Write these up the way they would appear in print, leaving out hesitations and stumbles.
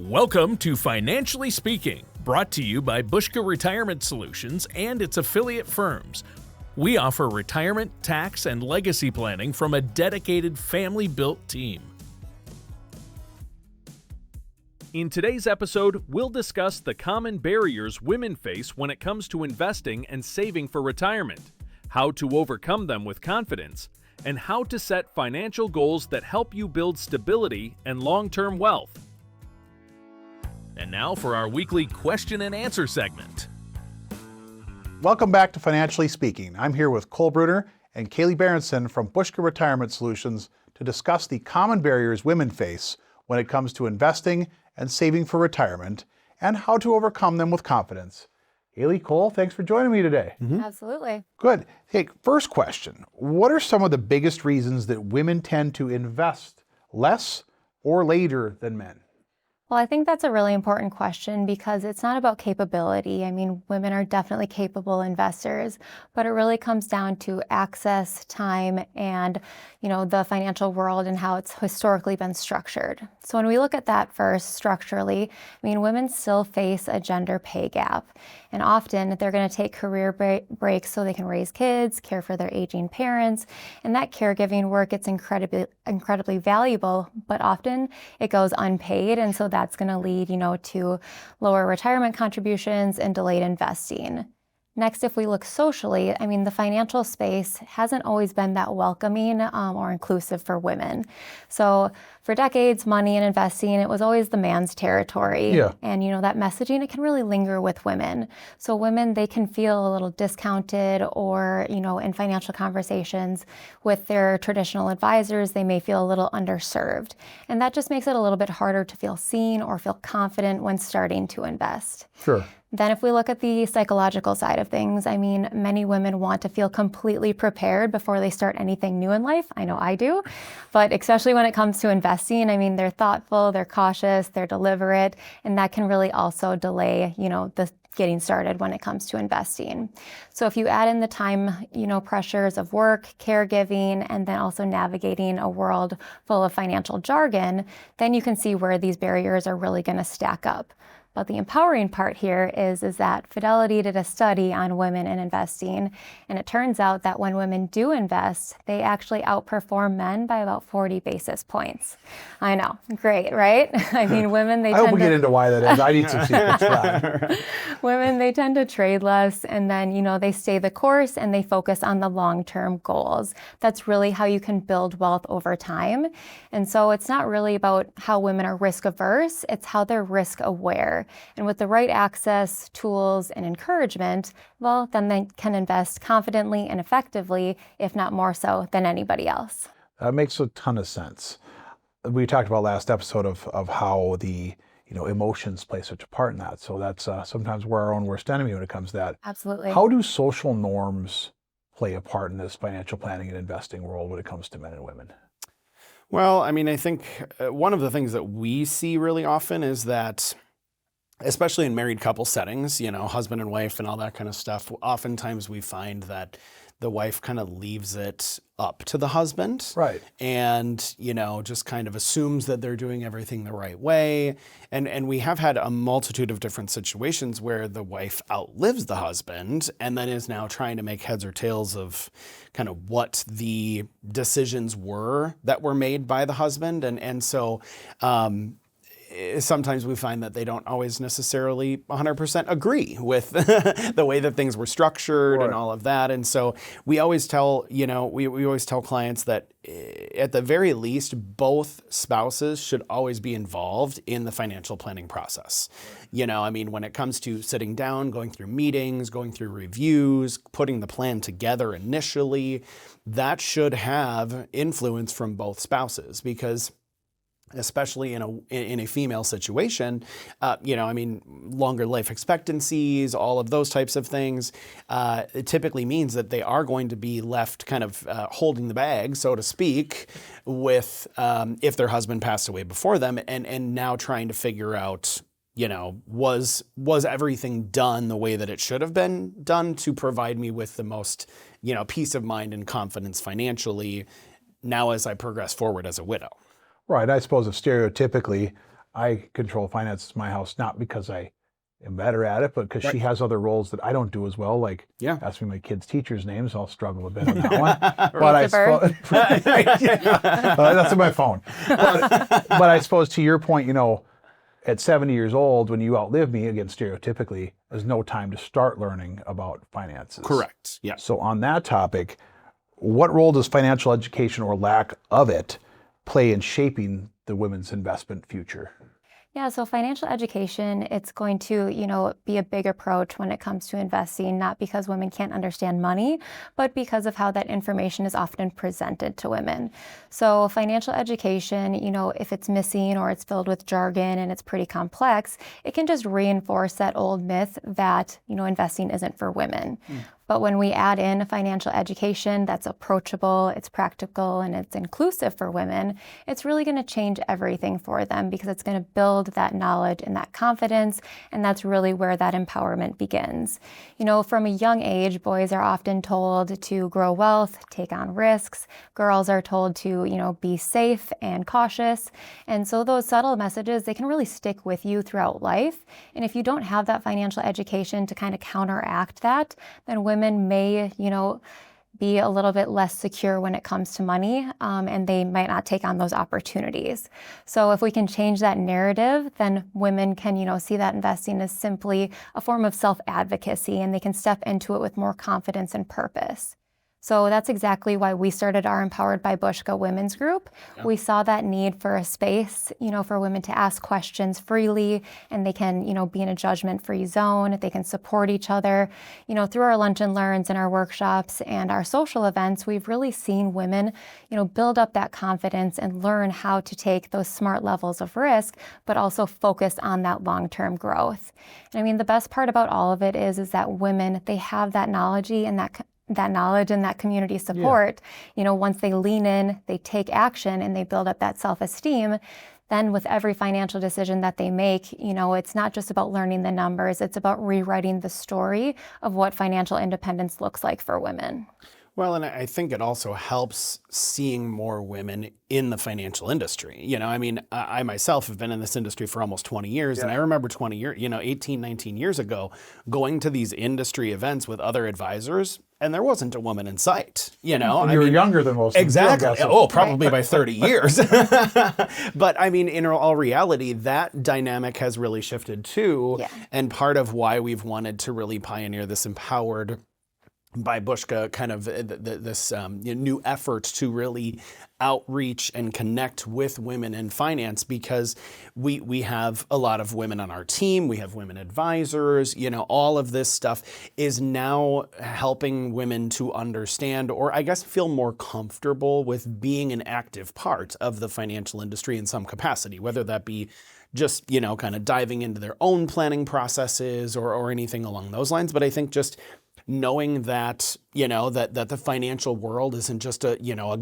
Welcome to Financially Speaking, brought to you by Buska Retirement Solutions and its affiliate firms. We offer retirement, tax, and legacy planning from a dedicated family-built team. In today's episode, we'll discuss the common barriers women face when it comes to investing and saving for retirement, how to overcome them with confidence, and how to set financial goals that help you build stability and long-term wealth. And now for our weekly question and answer segment. Welcome back to Financially Speaking. I'm here with Cole Bruner and Kaylee Berenson from Buska Retirement Solutions to discuss the common barriers women face when it comes to investing and saving for retirement and how to overcome them with confidence. Kaylee, Cole, thanks for joining me today. Absolutely. Good. Hey, first question. What are some of the biggest reasons that women tend to invest less or later than men? Well, I think that's a really important question because it's not about capability. I mean, women are definitely capable investors, but it really comes down to access, time, and, the financial world and how it's historically been structured. So when we look at that first structurally, women still face a gender pay gap. And often they're going to take career breaks so they can raise kids, care for their aging parents, and that caregiving work gets incredibly valuable, but often it goes unpaid, and so that's going to lead, to lower retirement contributions and delayed investing. Next, if we look socially, the financial space hasn't always been that welcoming or inclusive for women. So for decades, money and investing, it was always the man's territory. Yeah. And, that messaging, it can really linger with women. So women, they can feel a little discounted or, in financial conversations with their traditional advisors, they may feel a little underserved. And that just makes it a little bit harder to feel seen or feel confident when starting to invest. Sure. Then if we look at the psychological side of things, many women want to feel completely prepared before they start anything new in life. I know I do, but especially when it comes to investing, they're thoughtful, they're cautious, they're deliberate, and that can really also delay, the getting started when it comes to investing. So if you add in the time, pressures of work, caregiving, and then also navigating a world full of financial jargon, then you can see where these barriers are really going to stack up. But the empowering part here is that Fidelity did a study on women in investing, and it turns out that when women do invest, they actually outperform men by about 40 basis points. I know, great, right? Women, they I hope we get into why that is. I need some secrets for that. Women, they tend to trade less, and then, they stay the course and they focus on the long-term goals. That's really how you can build wealth over time. And so it's not really about how women are risk averse, it's how they're risk aware. And with the right access, tools, and encouragement, well, then they can invest confidently and effectively, if not more so than anybody else. That makes a ton of sense. We talked about last episode of how the emotions play such a part in that. So that's sometimes we're our own worst enemy when it comes to that. Absolutely. How do social norms play a part in this financial planning and investing world when it comes to men and women? Well, I think one of the things that we see really often is that, especially in married couple settings, husband and wife and all that kind of stuff, oftentimes we find that the wife kind of leaves it up to the husband. Right. And, just kind of assumes that they're doing everything the right way. And we have had a multitude of different situations where the wife outlives the husband and then is now trying to make heads or tails of kind of what the decisions were that were made by the husband. And so, sometimes we find that they don't always necessarily 100% agree with the way that things were structured. Right. And all of that. And so we always tell, we always tell clients that at the very least, both spouses should always be involved in the financial planning process. When it comes to sitting down, going through meetings, going through reviews, putting the plan together initially, that should have influence from both spouses because especially in a female situation, longer life expectancies, all of those types of things, it typically means that they are going to be left kind of holding the bag, so to speak, with if their husband passed away before them, and now trying to figure out, was everything done the way that it should have been done to provide me with the most, peace of mind and confidence financially now as I progress forward as a widow. Right. I suppose if stereotypically I control finances in my house, not because I am better at it, but because she has other roles that I don't do as well, like asking my kids' teachers' names. I'll struggle a bit on that one. But I suppose that's in my phone. But I suppose to your point, you know, at 70 years old, when you outlive me, again, stereotypically, there's no time to start learning about finances. Correct. Yeah. So on that topic, what role does financial education or lack of it play in shaping the women's investment future? Yeah, so financial education, it's going to, be a big approach when it comes to investing, not because women can't understand money, but because of how that information is often presented to women. So financial education, if it's missing or it's filled with jargon and it's pretty complex, it can just reinforce that old myth that, investing isn't for women. But when we add in financial education that's approachable, it's practical, and it's inclusive for women, it's really going to change everything for them because it's going to build that knowledge and that confidence, and that's really where that empowerment begins. From a young age, boys are often told to grow wealth, take on risks. Girls are told to, be safe and cautious. And so those subtle messages, they can really stick with you throughout life. And if you don't have that financial education to kind of counteract that, then women may, be a little bit less secure when it comes to money, and they might not take on those opportunities. So if we can change that narrative, then women can, see that investing is simply a form of self-advocacy, and they can step into it with more confidence and purpose. So that's exactly why we started our Empowered by Buska Women's Group. Yeah. We saw that need for a space, for women to ask questions freely, and they can, be in a judgment-free zone. They can support each other. Through our lunch and learns and our workshops and our social events, we've really seen women, build up that confidence and learn how to take those smart levels of risk, but also focus on that long-term growth. And I mean, the best part about all of it is that women, they have that knowledge and that community support. Once they lean in, they take action, and they build up that self-esteem, then with every financial decision that they make, it's not just about learning the numbers, it's about rewriting the story of what financial independence looks like for women. Well, and I think it also helps seeing more women in the financial industry. I myself have been in this industry for almost 20 years, and I remember 20 years, 18, 19 years ago, going to these industry events with other advisors, and there wasn't a woman in sight, And you were younger than most. Exactly. Probably by 30 years. But in all reality, that dynamic has really shifted too. Yeah. And part of why we've wanted to really pioneer this Empowered by Buska kind of this new effort to really outreach and connect with women in finance, because we have a lot of women on our team, we have women advisors, all of this stuff is now helping women to understand, or I guess feel more comfortable with being an active part of the financial industry in some capacity, whether that be just, kind of diving into their own planning processes or anything along those lines. But I think just knowing that, that the financial world isn't just a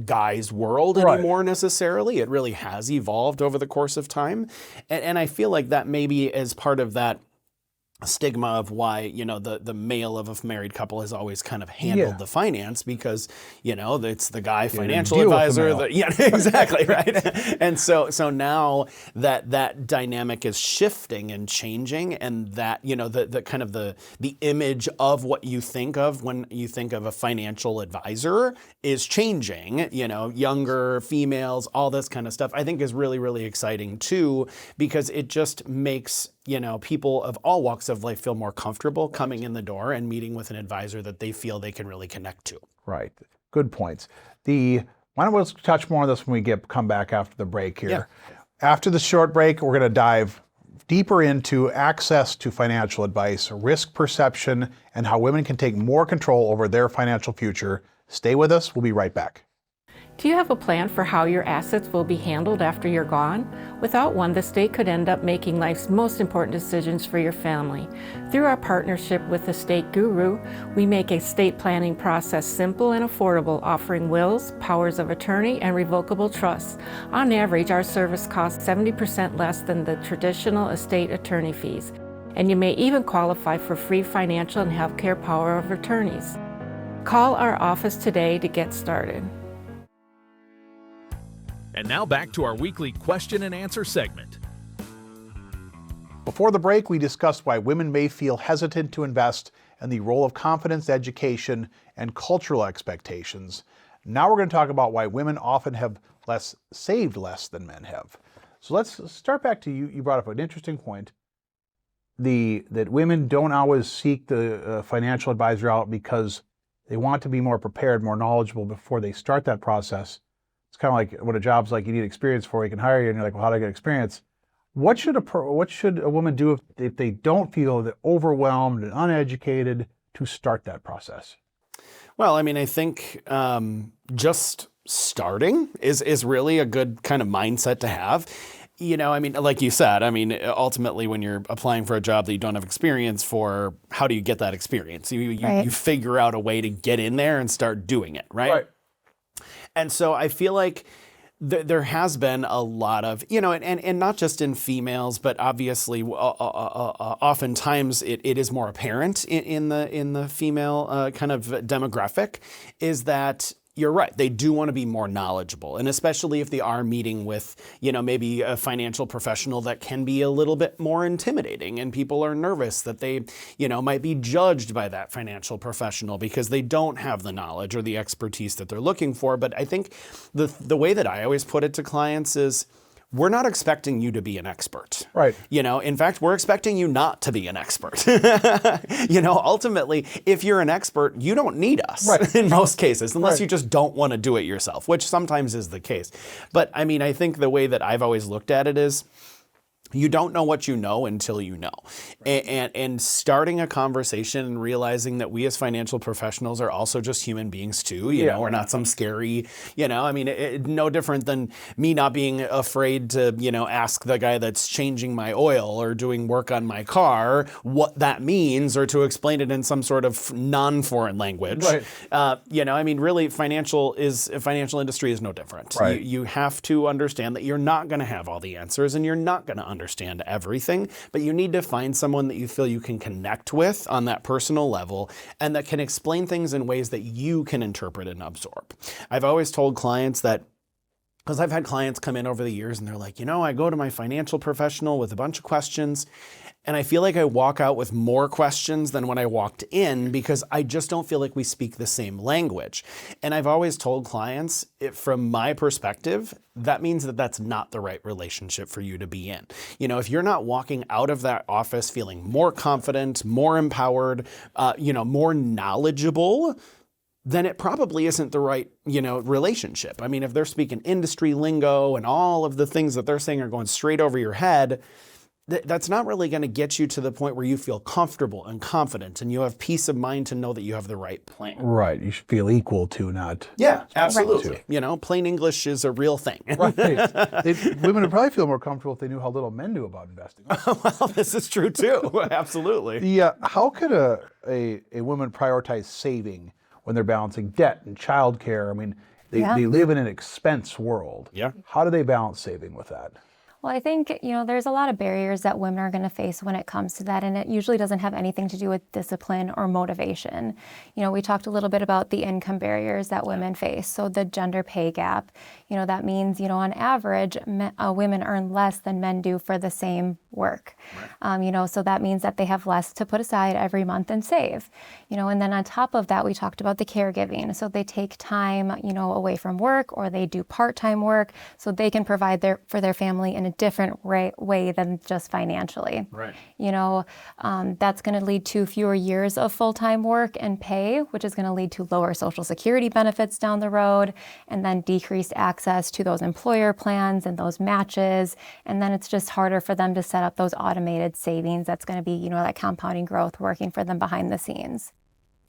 guy's world anymore necessarily. It really has evolved over the course of time. And I feel like that maybe is part of that stigma of why, the male of a married couple has always kind of handled the finance, because, it's the guy financial advisor. Exactly. Right. And so now that dynamic is shifting and changing, and that, the kind of the image of what you think of when you think of a financial advisor is changing, younger females, all this kind of stuff, I think is really, really exciting too, because it just makes people of all walks of life feel more comfortable coming in the door and meeting with an advisor that they feel they can really connect to. Right. Good points. Why don't we touch more on this when we come back after the break here. Yeah. After the short break, we're going to dive deeper into access to financial advice, risk perception, and how women can take more control over their financial future. Stay with us. We'll be right back. Do you have a plan for how your assets will be handled after you're gone? Without one, the state could end up making life's most important decisions for your family. Through our partnership with Estate Guru, we make a estate planning process simple and affordable, offering wills, powers of attorney, and revocable trusts. On average, our service costs 70% less than the traditional estate attorney fees, and you may even qualify for free financial and healthcare power of attorneys. Call our office today to get started. And now back to our weekly question and answer segment. Before the break, we discussed why women may feel hesitant to invest and the role of confidence, education, and cultural expectations. Now we're going to talk about why women often have saved less than men have. So let's start back to you. You brought up an interesting point. That women don't always seek the financial advisor out because they want to be more prepared, more knowledgeable before they start that process. It's kind of like what a job's like. You need experience for it. He can hire you, and you're like, well, how do I get experience? What should a woman do if they don't feel that overwhelmed and uneducated to start that process? Well, I mean, I think just starting is really a good kind of mindset to have. You know, I mean, like you said, I mean, ultimately, when you're applying for a job that you don't have experience for, how do you get that experience? You figure out a way to get in there and start doing it, right? And so I feel like there has been a lot of, you know, and not just in females, but obviously, oftentimes it is more apparent in the female kind of demographic, is that you're right. They do want to be more knowledgeable. And especially if they are meeting with, you know, maybe a financial professional that can be a little bit more intimidating, and people are nervous that they, you know, might be judged by that financial professional because they don't have the knowledge or the expertise that they're looking for. But I think the way that I always put it to clients is, we're not expecting you to be an expert. Right. You know, in fact, we're expecting you not to be an expert. You know, ultimately, if you're an expert, you don't need us in most cases, unless you just don't want to do it yourself, which sometimes is the case. But I mean, I think the way that I've always looked at it is, you don't know what you know until you know. And starting a conversation and realizing that we as financial professionals are also just human beings too. You know, we're not some scary, you know, I mean, no different than me not being afraid to, you know, ask the guy that's changing my oil or doing work on my car what that means, or to explain it in some sort of non-foreign language. You know, I mean, really, financial industry is no different. You have to understand that you're not going to have all the answers, and you're not going to understand everything, but you need to find someone that you feel you can connect with on that personal level, and that can explain things in ways that you can interpret and absorb. I've always told clients that, because I've had clients come in over the years and they're like, you know, I go to my financial professional with a bunch of questions, and I feel like I walk out with more questions than when I walked in, because I just don't feel like we speak the same language. And I've always told clients, from my perspective, that means that that's not the right relationship for you to be in. You know, if you're not walking out of that office feeling more confident, more empowered, you know, more knowledgeable, then it probably isn't the right, you know, relationship. I mean, if they're speaking industry lingo and all of the things that they're saying are going straight over your head, that's not really going to get you to the point where you feel comfortable and confident and you have peace of mind to know that you have the right plan. Right. You should feel equal to, not. Yeah, absolutely. You know, plain English is a real thing. Women would probably feel more comfortable if they knew how little men knew about investing. Well, this is true too. Absolutely. How could a woman prioritize saving when they're balancing debt and childcare? I mean, they live in an expense world. How do they balance saving with that? Well, I think, you know, there's a lot of barriers that women are going to face when it comes to that, and it usually doesn't have anything to do with discipline or motivation. You know, we talked a little bit about the income barriers that women face. So the gender pay gap, you know, that means, you know, on average, women earn less than men do for the same work. You know, so that means that they have less to put aside every month and save. You know, and then on top of that, we talked about the caregiving. So they take time, you know, away from work, or they do part-time work so they can provide for their family in a different way than just financially. You know, that's going to lead to fewer years of full-time work and pay, which is going to lead to lower Social Security benefits down the road, and then decreased access to those employer plans and those matches. And then it's just harder for them to set up those automated savings. That's going to be, you know, that compounding growth working for them behind the scenes.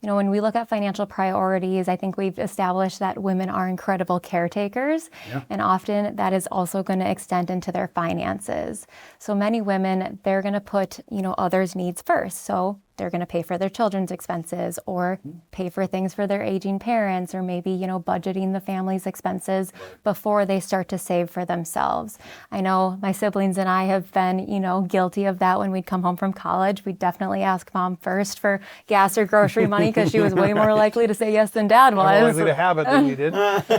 You know, when we look at financial priorities, I think we've established that women are incredible caretakers, and often that is also going to extend into their finances. So many women, they're going to put, you know, others' needs first. So they're going to pay for their children's expenses or pay for things for their aging parents, or maybe, budgeting the family's expenses before they start to save for themselves. I know my siblings and I have been, guilty of that. When we'd come home from college, we'd definitely ask mom first for gas or grocery money because she was way more likely to say yes than dad was. More likely to have it than you did.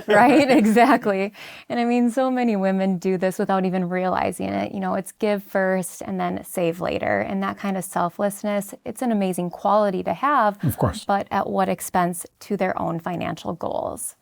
Right, exactly. And I mean, so many women do this without even realizing it. It's give first and then save later. And that kind of selflessness, it's an amazing quality to have, Of course. but at what expense to their own financial goals?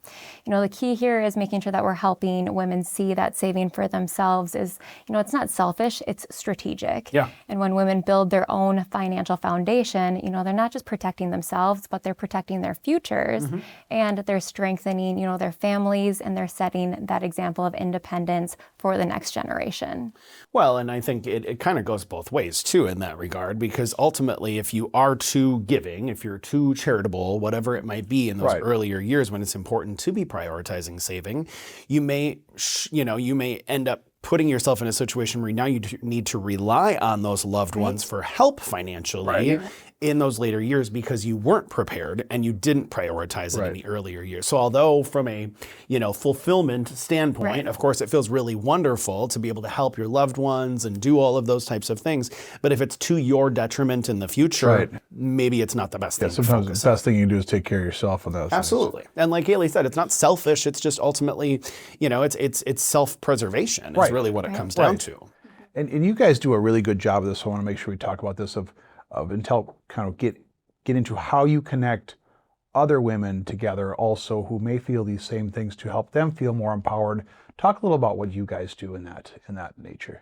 The key here is making sure that we're helping women see that saving for themselves is, it's not selfish, it's strategic. Yeah. And when women build their own financial foundation, they're not just protecting themselves, but they're protecting their futures, and they're strengthening, their families, and they're setting that example of independence for the next generation. Well, and I think it kind of goes both ways too in that regard, because ultimately if you are too giving, if you're too charitable, whatever it might be in those earlier years when it's important to be prioritizing saving, you may end up putting yourself in a situation where now you need to rely on those loved ones for help financially in those later years because you weren't prepared and you didn't prioritize it in the earlier years. So although from a, fulfillment standpoint, of course, it feels really wonderful to be able to help your loved ones and do all of those types of things. But if it's to your detriment in the future, maybe it's not the best thing to Sometimes focus the best thing you can do is take care of yourself on those. Absolutely. And like Haley said, it's not selfish. It's just ultimately, it's self-preservation is really what it comes down to. And you guys do a really good job of this. So I want to make sure we talk about this of until kind of get into how you connect other women together also who may feel these same things to help them feel more empowered. Talk a little about what you guys do in that nature.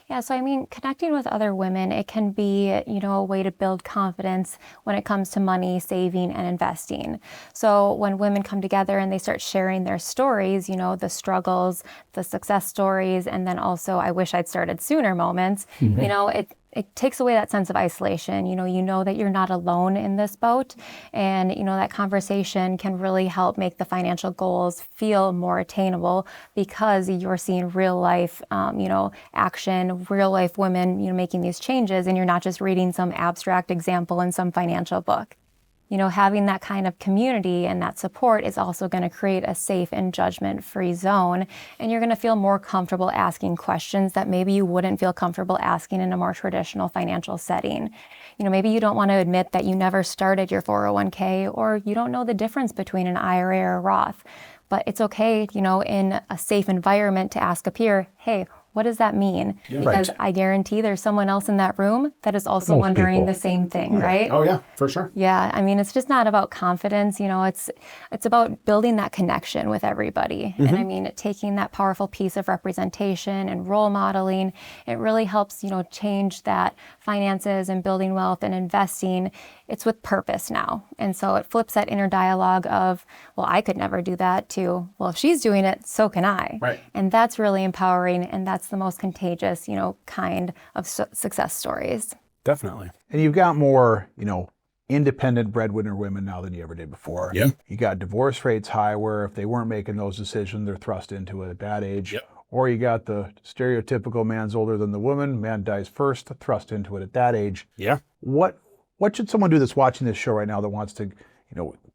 Yeah, so I mean, connecting with other women, it can be, a way to build confidence when it comes to money, saving, and investing. So when women come together and they start sharing their stories, the struggles, the success stories, and then also I wish I'd started sooner moments, it takes away that sense of isolation. You know that you're not alone in this boat, and that conversation can really help make the financial goals feel more attainable because you're seeing real life, action, real life women, making these changes, and you're not just reading some abstract example in some financial book. Having that kind of community and that support is also going to create a safe and judgment-free zone, and you're going to feel more comfortable asking questions that maybe you wouldn't feel comfortable asking in a more traditional financial setting. Maybe you don't want to admit that you never started your 401k, or you don't know the difference between an IRA or a Roth, but it's okay, in a safe environment to ask a peer, hey, what does that mean? Because I guarantee there's someone else in that room that is also wondering the same thing, right? Oh yeah, for sure. Yeah, I mean, it's just not about confidence, it's about building that connection with everybody. And I mean, taking that powerful piece of representation and role modeling, it really helps, change that finances and building wealth and investing. It's with purpose now. And so it flips that inner dialogue of, well, I could never do that, to, well, if she's doing it, so can I. Right. And that's really empowering, and that's the most contagious, kind of success stories. Definitely. And you've got more, independent breadwinner women now than you ever did before. Yeah. You got divorce rates high where if they weren't making those decisions, they're thrust into it at that age. Yep. Or you got the stereotypical man's older than the woman, man dies first, thrust into it at that age. Yeah. What should someone do that's watching this show right now that wants to,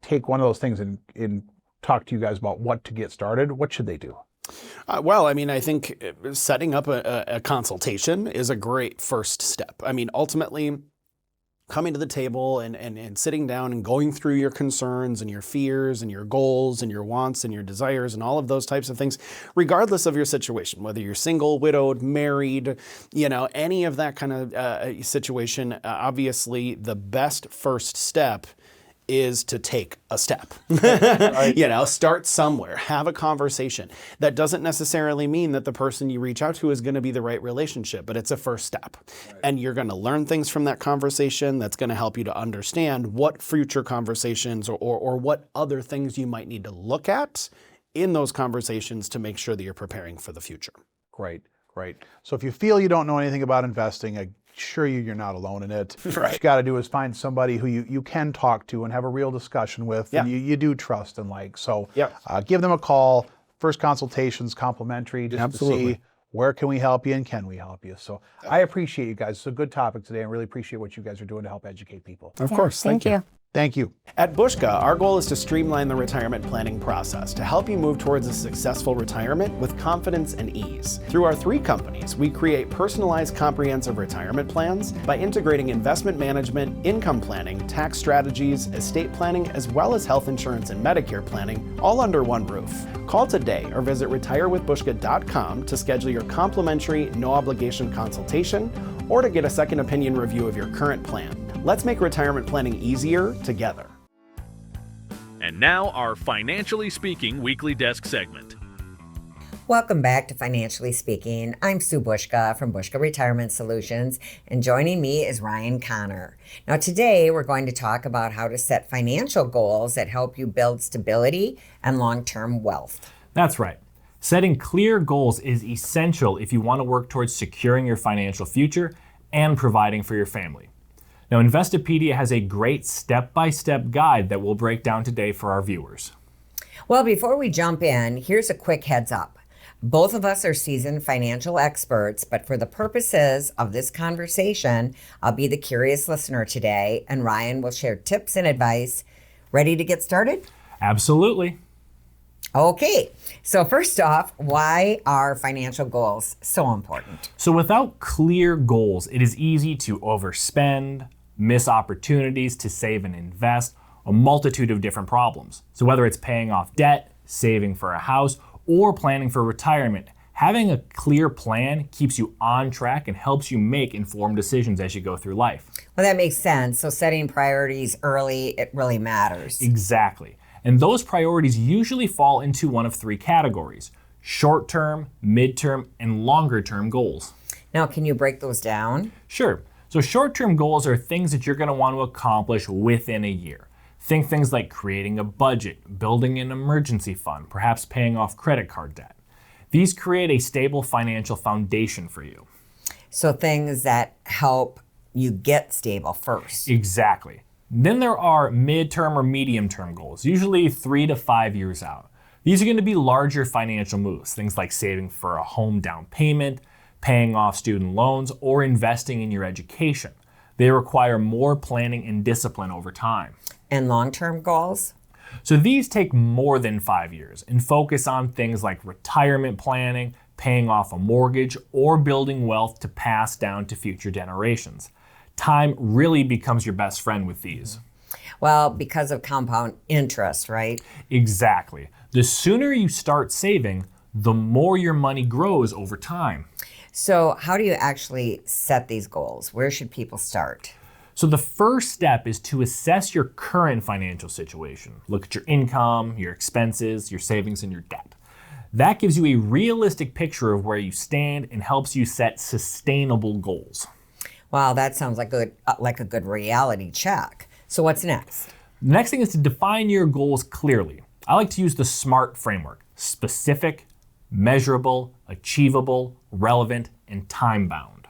take one of those things and talk to you guys about what to get started? What should they do? Well, I mean, I think setting up a consultation is a great first step. I mean, ultimately, coming to the table and sitting down and going through your concerns and your fears and your goals and your wants and your desires and all of those types of things, regardless of your situation, whether you're single, widowed, married, any of that kind of situation, obviously the best first step is to take a step. Start somewhere, have a conversation. That doesn't necessarily mean that the person you reach out to is going to be the right relationship, but it's a first step. Right. And you're going to learn things from that conversation that's going to help you to understand what future conversations or what other things you might need to look at in those conversations to make sure that you're preparing for the future. Great. So if you feel you don't know anything about investing, I assure you you're not alone in it. Right. What you got to do is find somebody who you can talk to and have a real discussion with, and you do trust and like. So give them a call. First consultation's complimentary just to see where can we help you and can we help you? So I appreciate you guys. It's a good topic today. I really appreciate what you guys are doing to help educate people. Of course. Thank you. Thank you. At Buska, our goal is to streamline the retirement planning process to help you move towards a successful retirement with confidence and ease. Through our 3 companies, we create personalized comprehensive retirement plans by integrating investment management, income planning, tax strategies, estate planning, as well as health insurance and Medicare planning, all under one roof. Call today or visit retirewithbuska.com to schedule your complimentary, no-obligation consultation or to get a second opinion review of your current plan. Let's make retirement planning easier together. And now, our Financially Speaking weekly desk segment. Welcome back to Financially Speaking. I'm Sue Buska from Buska Retirement Solutions, and joining me is Ryan Connor. Now today we're going to talk about how to set financial goals that help you build stability and long-term wealth. That's right. Setting clear goals is essential if you want to work towards securing your financial future and providing for your family. Now, Investopedia has a great step-by-step guide that we'll break down today for our viewers. Well, before we jump in, here's a quick heads up. Both of us are seasoned financial experts, but for the purposes of this conversation, I'll be the curious listener today, and Ryan will share tips and advice. Ready to get started? Absolutely. Okay, so first off, why are financial goals so important? So without clear goals, it is easy to overspend, miss opportunities to save and invest, a multitude of different problems. So whether it's paying off debt, saving for a house, or planning for retirement, having a clear plan keeps you on track and helps you make informed decisions as you go through life. Well, that makes sense. So setting priorities early, it really matters. Exactly. And those priorities usually fall into one of 3 categories: short-term, mid-term, and longer-term goals. Now, can you break those down? Sure. So short-term goals are things that you're going to want to accomplish within a year. Think things like creating a budget, building an emergency fund, perhaps paying off credit card debt. These create a stable financial foundation for you. So things that help you get stable first. Exactly. Then there are mid-term or medium-term goals, usually 3 to 5 years out. These are going to be larger financial moves, things like saving for a home down payment, paying off student loans, or investing in your education. They require more planning and discipline over time. And long-term goals? So these take more than 5 years and focus on things like retirement planning, paying off a mortgage, or building wealth to pass down to future generations. Time really becomes your best friend with these. Well, because of compound interest, right? Exactly. The sooner you start saving, the more your money grows over time. So how do you actually set these goals? Where should people start? So the first step is to assess your current financial situation. Look at your income, your expenses, your savings, and your debt. That gives you a realistic picture of where you stand and helps you set sustainable goals. Wow, that sounds like a good reality check. So what's next? The next thing is to define your goals clearly. I like to use the SMART framework: specific, measurable, achievable, relevant, and time-bound.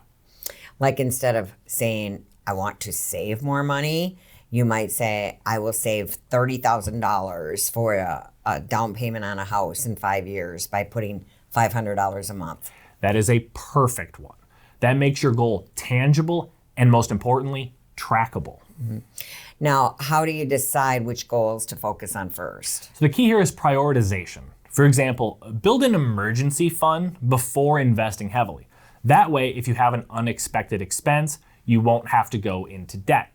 Like instead of saying, I want to save more money, you might say, I will save $30,000 for a down payment on a house in 5 years by putting $500 a month. That is a perfect one. That makes your goal tangible and, most importantly, trackable. Mm-hmm. Now, how do you decide which goals to focus on first? So the key here is prioritization. For example, build an emergency fund before investing heavily. That way, if you have an unexpected expense, you won't have to go into debt.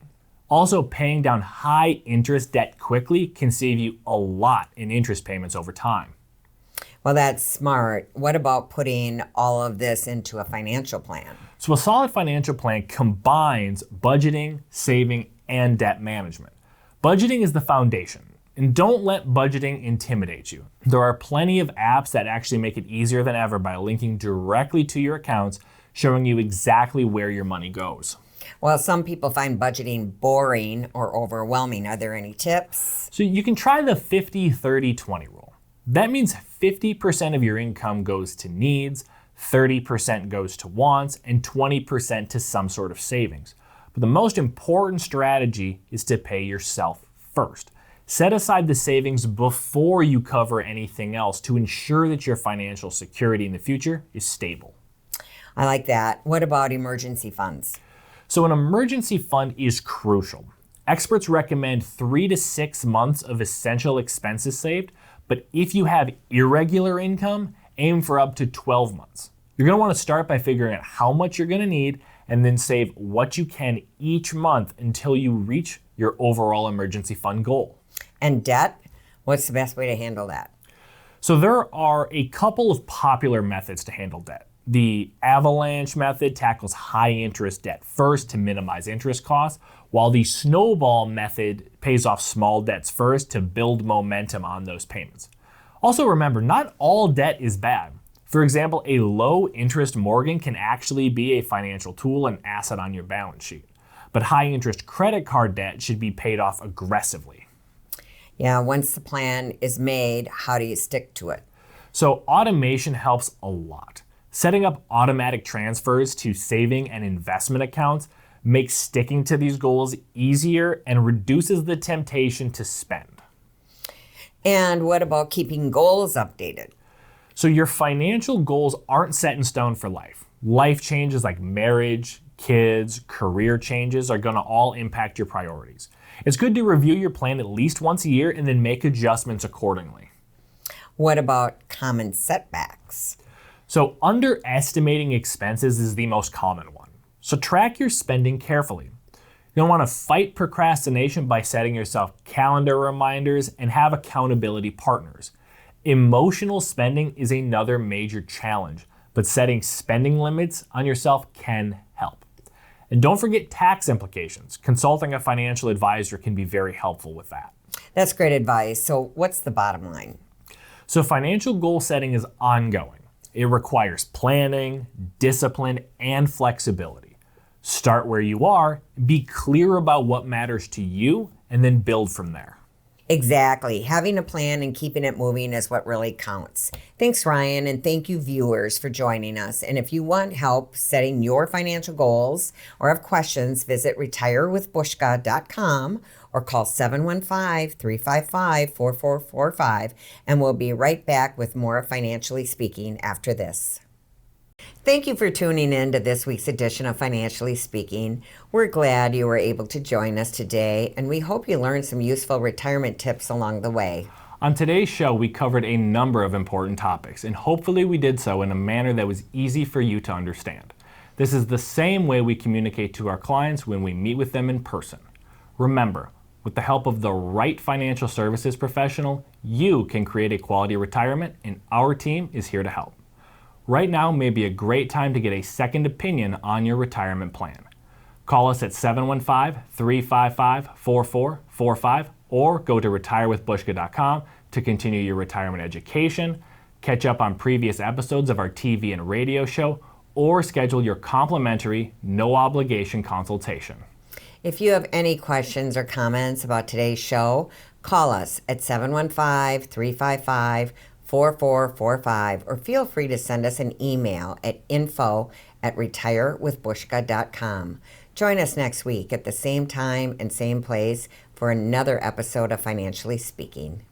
Also, paying down high interest debt quickly can save you a lot in interest payments over time. Well, that's smart. What about putting all of this into a financial plan? So a solid financial plan combines budgeting, saving, and debt management. Budgeting is the foundation, and don't let budgeting intimidate you. There are plenty of apps that actually make it easier than ever by linking directly to your accounts, showing you exactly where your money goes. Well, some people find budgeting boring or overwhelming. Are there any tips? So you can try the 50-30-20 rule. That means 50% of your income goes to needs, 30% goes to wants, and 20% to some sort of savings. But the most important strategy is to pay yourself first. Set aside the savings before you cover anything else to ensure that your financial security in the future is stable. I like that. What about emergency funds? So an emergency fund is crucial. Experts recommend 3 to 6 months of essential expenses saved, but if you have irregular income, aim for up to 12 months. You're going to want to start by figuring out how much you're going to need and then save what you can each month until you reach your overall emergency fund goal. And debt? What's the best way to handle that? So there are a couple of popular methods to handle debt. The avalanche method tackles high interest debt first to minimize interest costs, while the snowball method pays off small debts first to build momentum on those payments. Also remember, not all debt is bad. For example, a low interest mortgage can actually be a financial tool and asset on your balance sheet. But high interest credit card debt should be paid off aggressively. Yeah, once the plan is made, how do you stick to it? So automation helps a lot. Setting up automatic transfers to saving and investment accounts makes sticking to these goals easier and reduces the temptation to spend. And what about keeping goals updated? So your financial goals aren't set in stone for life. Life changes like marriage, kids, career changes are going to all impact your priorities. It's good to review your plan at least once a year and then make adjustments accordingly. What about common setbacks? So underestimating expenses is the most common one. So track your spending carefully. You're going to want to fight procrastination by setting yourself calendar reminders and have accountability partners. Emotional spending is another major challenge, but setting spending limits on yourself can help. And don't forget tax implications. Consulting a financial advisor can be very helpful with that. That's great advice. So what's the bottom line? So financial goal setting is ongoing. It requires planning, discipline, and flexibility. Start where you are, be clear about what matters to you, and then build from there. Exactly. Having a plan and keeping it moving is what really counts. Thanks, Ryan, and thank you, viewers, for joining us. And if you want help setting your financial goals or have questions, visit retirewithbuska.com or call 715-355-4445, and we'll be right back with more Financially Speaking after this. Thank you for tuning in to this week's edition of Financially Speaking. We're glad you were able to join us today, and we hope you learned some useful retirement tips along the way. On today's show, we covered a number of important topics, and hopefully we did so in a manner that was easy for you to understand. This is the same way we communicate to our clients when we meet with them in person. Remember, with the help of the right financial services professional, you can create a quality retirement, and our team is here to help. Right now may be a great time to get a second opinion on your retirement plan. Call us at 715-355-4445 or go to retirewithbuska.com to continue your retirement education, catch up on previous episodes of our TV and radio show, or schedule your complimentary, no obligation consultation. If you have any questions or comments about today's show, call us at 715-355-4445 or feel free to send us an email at info@retirewithbuska.com. Join us next week at the same time and same place for another episode of Financially Speaking.